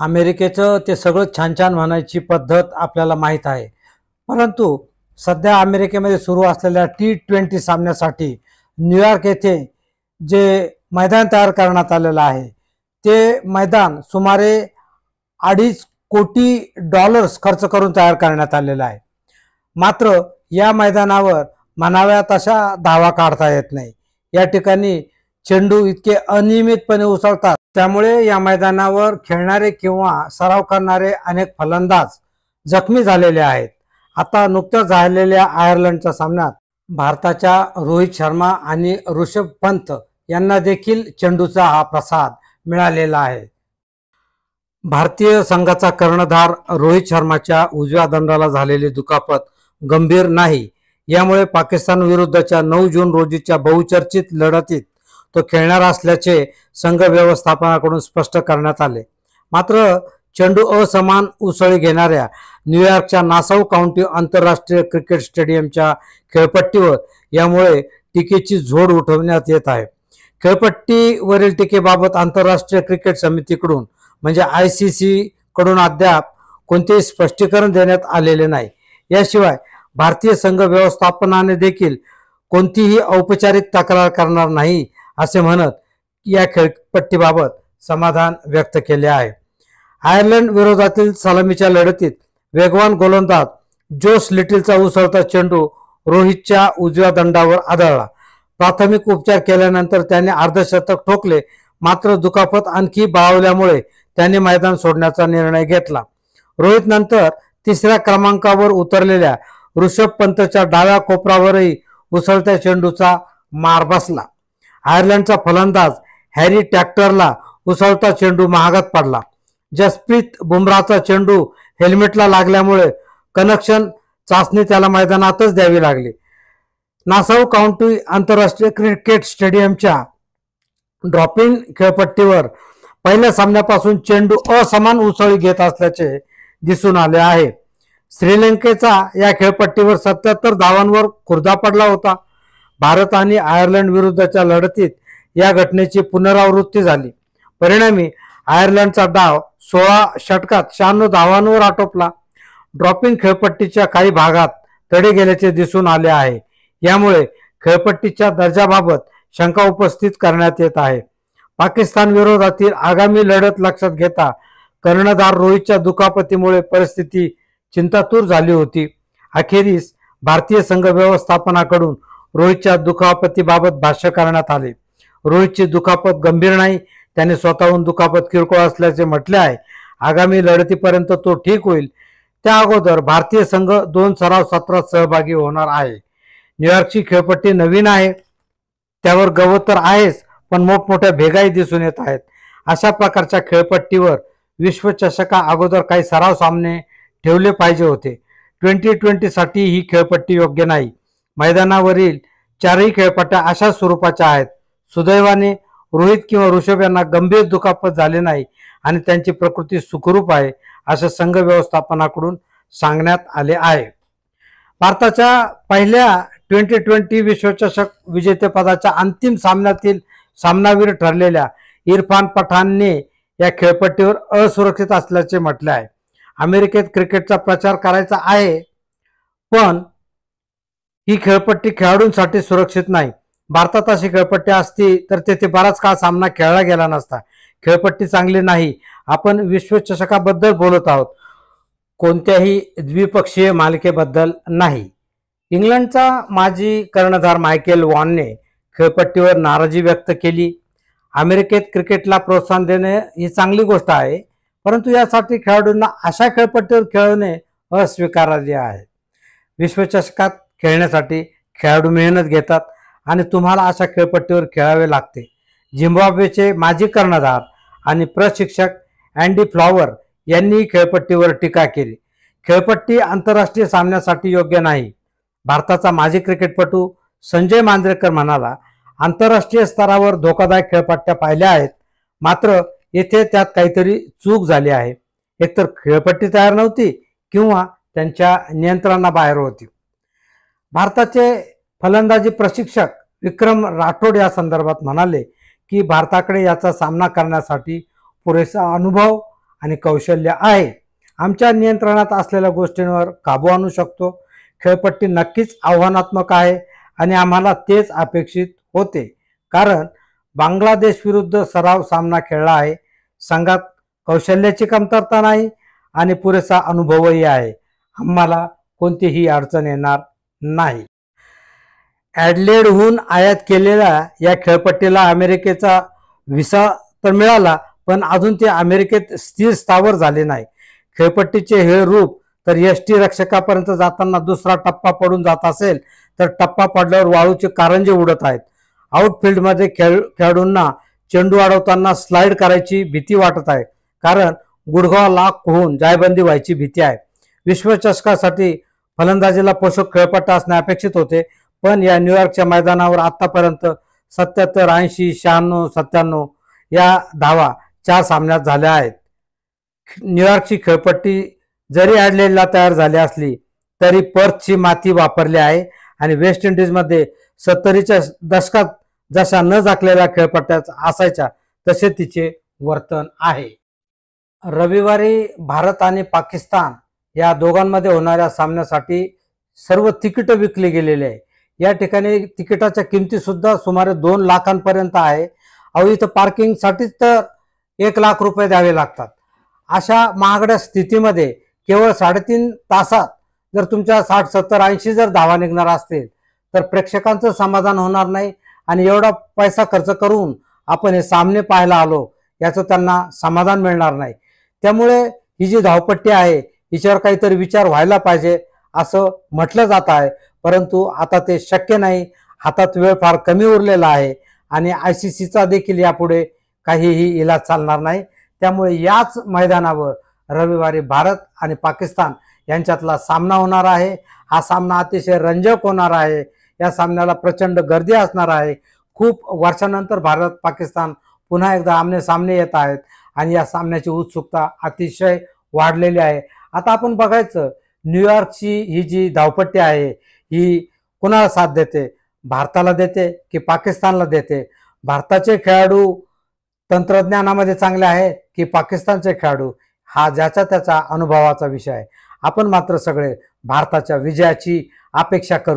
अमेरिकेचं ते सगळं छान छान म्हणायची पद्धत आपल्याला माहीत आहे. परंतु सध्या अमेरिकेमध्ये सुरू असलेल्या T20 सामन्यासाठी न्यूयॉर्क येथे जे मैदान तयार करण्यात आलेलं आहे, ते मैदान सुमारे $2.5 कोटी खर्च करून तयार करण्यात आलेलं आहे. मात्र या मैदानावर म्हणाव्या तशा धावा काढता येत नाही. या ठिकाणी चेंडू इतके अनियमितपणे उसळतात, त्यामुळे या मैदानावर खेळणारे किंवा सराव करणारे अनेक फलंदाज जखमी झालेले आहेत. आता नुकत्याच झालेल्या आयर्लंडच्या सामन्यात भारताच्या रोहित शर्मा आणि ऋषभ पंत यांना देखील चेंडूचा हा प्रसाद मिळालेला आहे. भारतीय संघाचा कर्णधार रोहित शर्माच्या उजव्या दंडाला झालेली दुखापत गंभीर नाही. यामुळे पाकिस्तान विरुद्धच्या 9 जून रोजीच्या बहुचर्चित लढतीत तो खेळणार असल्याचे संघ व्यवस्थापनाकडून स्पष्ट करण्यात आले. मात्र चेंडू असमान उसळी घेणाऱ्या न्यूयॉर्कच्या नासाऊ काउंटी आंतरराष्ट्रीय क्रिकेट स्टेडियमच्या खेळपट्टीवर यामुळे टीकेची झोड उठवण्यात येत आहे. खेळपट्टीवरील टीकेबाबत आंतरराष्ट्रीय क्रिकेट समितीकडून म्हणजे ICC कडून अद्याप कोणतेही स्पष्टीकरण देण्यात आलेले नाही. याशिवाय भारतीय संघ व्यवस्थापनाने देखील कोणतीही औपचारिक तक्रार करणार नाही असे म्हणत या खेळपट्टीबाबत समाधान व्यक्त केले आहे. आयर्लंड विरोधातील सलामीच्या लढतीत वेगवान गोलंदाज जोस लिटिलचा उसळता चेंडू रोहितच्या उजव्या दंडावर आदळला. प्राथमिक उपचार केल्यानंतर त्याने अर्धशतक ठोकले. मात्र दुखापत आणखी बळावल्यामुळे त्याने मैदान सोडण्याचा निर्णय घेतला. रोहित नंतर तिसऱ्या क्रमांकावर उतरलेल्या ऋषभ पंतच्या डाव्या कोपरावरही उसळत्या चेंडूचा मार बसला. आयर्लंडचा फलंदाज हॅरी टॅक्टरला उसळता चेंडू महागात पडला. जसप्रीत बुमराहचा चेंडू हेल्मेटला लागल्यामुळे कनेक्शन चाचणी त्याला मैदानातच द्यावी लागली. नासाऊ काउंटी आंतरराष्ट्रीय क्रिकेट स्टेडियमच्या ड्रॉपिंग खेळपट्टीवर पहिल्या सामन्यापासून चेंडू असमान उसळी घेत असल्याचे दिसून आले आहे. श्रीलंकेचा या खेळपट्टीवर 77 धावांवर खुर्दा पडला होता. भारत आणि आयर्लंड विरुद्धच्या लढतीत या घटनेची पुनरावृत्ती झाली. परिणामी आयर्लंडचा डाव 16 षटकात 96 धावांवर आटोपला. ड्रॉपिंग खेळपट्टीच्या काही भागात तडे गेल्याचे दिसून आले आहे. यामुळे खेळपट्टीच्या दर्जाबाबत शंका उपस्थित करण्यात येत आहे. पाकिस्तान विरोधातील आगामी लढत लक्षात घेता कर्णधार रोहितच्या दुखापतीमुळे परिस्थिती चिंतातूर झाली होती. अखेरीस भारतीय संघ व्यवस्थापनाकडून रोहितच्या दुखापतीबाबत भाष्य करण्यात आले. रोहितची दुखापत गंभीर नाही. त्याने स्वतःहून दुखापत किरकोळ असल्याचे म्हटले आहे. आगामी लढतीपर्यंत तो ठीक होईल. त्या अगोदर भारतीय संघ 2 सराव सत्रात सहभागी होणार आहे. न्यूयॉर्कची खेळपट्टी नवीन आहे. त्यावर गवत तर आहेच, पण मोठमोठ्या भेगाही दिसून येत आहेत. अशा प्रकारच्या खेळपट्टीवर विश्वचषका अगोदर काही सराव सामने ठेवले पाहिजे होते. 2020 साठी ही खेळपट्टी योग्य नाही. मैदानावरील 4ही खेळपट्ट्या अशा स्वरूपाच्या आहेत. सुदैवाने रोहित किंवा ऋषभ यांना गंभीर दुखापत झाले नाही आणि त्यांची प्रकृती सुखरूप आहे, असे संघ व्यवस्थापनाकडून सांगण्यात आले आहे. भारताच्या पहिल्या 2020 विश्वचषक विजेतेपदाच्या अंतिम सामन्यातील सामनावीर ठरलेल्या इरफान पठाणने या खेळपट्टीवर असुरक्षित असल्याचे म्हटले आहे. अमेरिकेत क्रिकेटचा प्रचार करायचा आहे, पण ही खेळपट्टी खेळाडूंसाठी सुरक्षित नाही. भारतात अशी खेळपट्टी असती तर तेथे बराच काळ सामना खेळला गेला नसता. खेळपट्टी चांगली नाही. आपण विश्वचषकाबद्दल बोलत आहोत, कोणत्याही द्विपक्षीय मालिकेबद्दल नाही. इंग्लंडचा माजी कर्णधार मायकेल वॉनने खेळपट्टीवर नाराजी व्यक्त केली. अमेरिकेत क्रिकेटला प्रोत्साहन देणे ही चांगली गोष्ट आहे, परंतु यासाठी खेळाडूंना अशा खेळपट्टीवर खेळणे अस्वीकार्य आहे. विश्वचषकात खेळण्यासाठी खेळाडू मेहनत घेतात आणि तुम्हाला अशा खेळपट्टीवर खेळावे लागते. झिम्बाब्वेचे माजी कर्णधार आणि प्रशिक्षक अँडी फ्लॉवर यांनी खेळपट्टीवर टीका केली. खेळपट्टी आंतरराष्ट्रीय सामन्यासाठी योग्य नाही. भारताचा माजी क्रिकेटपटू संजय मांजरेकर म्हणाला, आंतरराष्ट्रीय स्तरावर धोकादायक खेळपट्ट्या पाहिल्या आहेत, मात्र येथे त्यात काहीतरी चूक झाली आहे. एकतर खेळपट्टी तयार नव्हती किंवा त्यांच्या नियंत्रणाबाहेर होती. भारताचे फलंदाजी प्रशिक्षक विक्रम राठोड या संदर्भात म्हणाले की भारताकडे याचा सामना करण्यासाठी पुरेसा अनुभव आणि कौशल्य आहे. आमच्या नियंत्रणात असलेल्या गोष्टींवर काबू आणू शकतो. खेळपट्टी नक्कीच आव्हानात्मक आहे आणि आम्हाला तेच अपेक्षित होते, कारण बांगलादेश विरुद्ध सराव सामना खेळला आहे. संघात कौशल्याची कमतरता नाही आणि पुरेसा अनुभवही आहे. आम्हाला कोणतीही अडचण येणार नाही. ॲडलेडहून आयात केलेल्या या खेळपट्टीला अमेरिकेचा व्हिसा तर मिळाला, पण अजून ते अमेरिकेत स्थिर स्थावर झाले नाही. खेळपट्टीचे हे रूप तर यष्टी रक्षकापर्यंत जाताना दुसरा टप्पा पडून जात असेल, तर टप्पा पडल्यावर वाळूचे कारंजे उडत आहेत. आउटफील्डमध्ये खेळाडूंना चेंडू अडवताना स्लाइड करायची भीती वाटत आहे, कारण गुडघा लॉक होऊन जायबंदी व्हायची भीती आहे. विश्वचषकासाठी फलंदाजीला पोषक खेळपट्टा असणे अपेक्षित होते, पण या न्यूयॉर्कच्या मैदानावर आतापर्यंत 77, 80, 96, 97 या धावा 4 सामन्यात झाल्या आहेत. न्यूयॉर्कची खेळपट्टी जरी ॲडलेडला तयार झाली असली तरी पर्थची माती वापरली आहे आणि वेस्ट इंडिजमध्ये 70च्या दशकात जशा न झाकलेल्या खेळपट्ट्या असायच्या तसे तिचे वर्तन आहे. रविवारी भारत आणि पाकिस्तान या दोघांमध्ये होणाऱ्या सामन्यासाठी सर्व तिकीटं विकली गेलेली आहे. या ठिकाणी तिकिटाच्या किमती सुद्धा सुमारे 2 लाखांपर्यंत आहे. इथं पार्किंगसाठीच तर 1 लाख रुपये द्यावे लागतात. अशा महागड्या स्थितीमध्ये केवळ 3.5 तासात जर तुमच्या 60, 70, 80 जर धावा निघणार असतील तर प्रेक्षकांचं समाधान होणार नाही आणि एवढा पैसा खर्च करून आपण हे सामने पाहायला आलो याचं त्यांना समाधान मिळणार नाही. त्यामुळे ही जी धावपट्टी आहे हिच्यावर काहीतरी विचार व्हायला पाहिजे असं म्हटलं जात आहे, परंतु आता ते शक्य नाही. हातात वेळ फार कमी उरलेला आहे आणि ICCचा देखील यापुढे काहीही इलाज चालणार नाही. त्यामुळे याच मैदानावर रविवारी भारत आणि पाकिस्तान यांच्यातला सामना होणार आहे. हा सामना अतिशय रंजक होणार आहे. या सामन्याला प्रचंड गर्दी असणार आहे. खूप वर्षानंतर भारत पाकिस्तान पुन्हा एकदा आमने सामने येत आहेत आणि या सामन्याची उत्सुकता अतिशय वाढलेली आहे. आता आपण बघायचं न्यूयॉर्कची ही जी धावपट्टी आहे ही कुणाला साथ देते, भारताला देते की पाकिस्तानला देते? भारताचे खेळाडू तंत्रज्ञानामध्ये चांगले आहेत की पाकिस्तानचे खेळाडू? हा ज्याच्या त्याच्या अनुभवाचा विषय आहे. आपण मात्र सगळे भारताच्या विजयाची अपेक्षा करू.